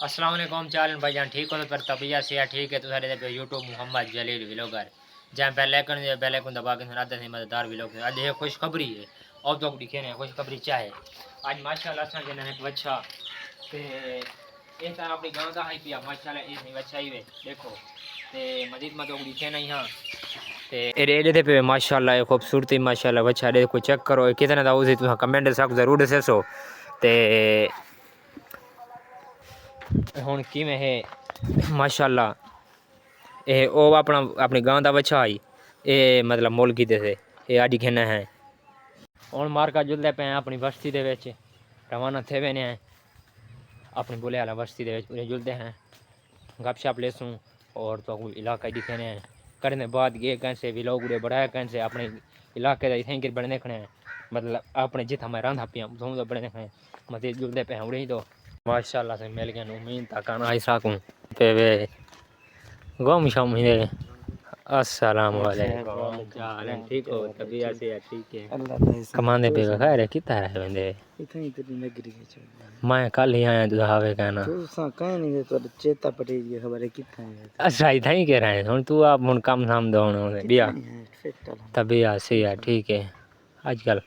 अस्सलाम वालेकुम चालन भाईजान ठीक हो तो पर तबियत से ठीक है तो सारे पे यूट्यूब मोहम्मद जलील व्लॉगर जहाँ पहले कौन दबा के सुनाते थे मजेदार व्लॉग आज ये खुशखबरी है और तो दिखे ने खुशखबरी चाहे आज माशाल्लाह असा के एक बच्चा ते ये तार अपनी गांव का है पिया माशाल्लाह ये नहीं बच्चा ही वे देखो ते मजीद में तो दिखे नहीं हां ते एडे दे पे माशाल्लाह खूबसूरती माशाल्लाह बच्चा देखो चेक करो कितना दा उसे तुम कमेंट सब जरूर दसो ते हुन किवें है माशाल्लाह ए ओ अपना अपनी गांव दा बच्चा आई ए मतलब मोल कीते थे ये अज खेना है हुन मार्का जुलदे पे अपनी बस्ती दे विच रवाना थे वेने हैं अपनी बोले वाला बस्ती दे विच पूरे जुलदे हैं गपशप लेसूं और तो इलाका दिखे हैं करने बाद ये कैसे भी लोग उड़े बढ़ाया कैसे अपने इलाके दा इथे बने देखने मतलब अपने जिथा मैं रंधा पिया तो बने देखने मतलब जुलदे पे उड़े ही तो माशाल्लाह से मिल गया उम्मीद तक आई सकूं पे वे गम शम ही अस्सलाम वालेकुम चालन ठीक हो तबीयत से ठीक है अल्लाह कमाने पे खैर है कितना है बंदे इतनी तेरी नगरी है चल मैं कल ही आया तू आवे कहना तू सा कहीं नहीं तो चेता पड़ी ये खबर है कितना है अच्छा इधर ही कह रहे हैं हुन तू आप हुन कम शाम दो बिया फिट तबीयत से ठीक है आजकल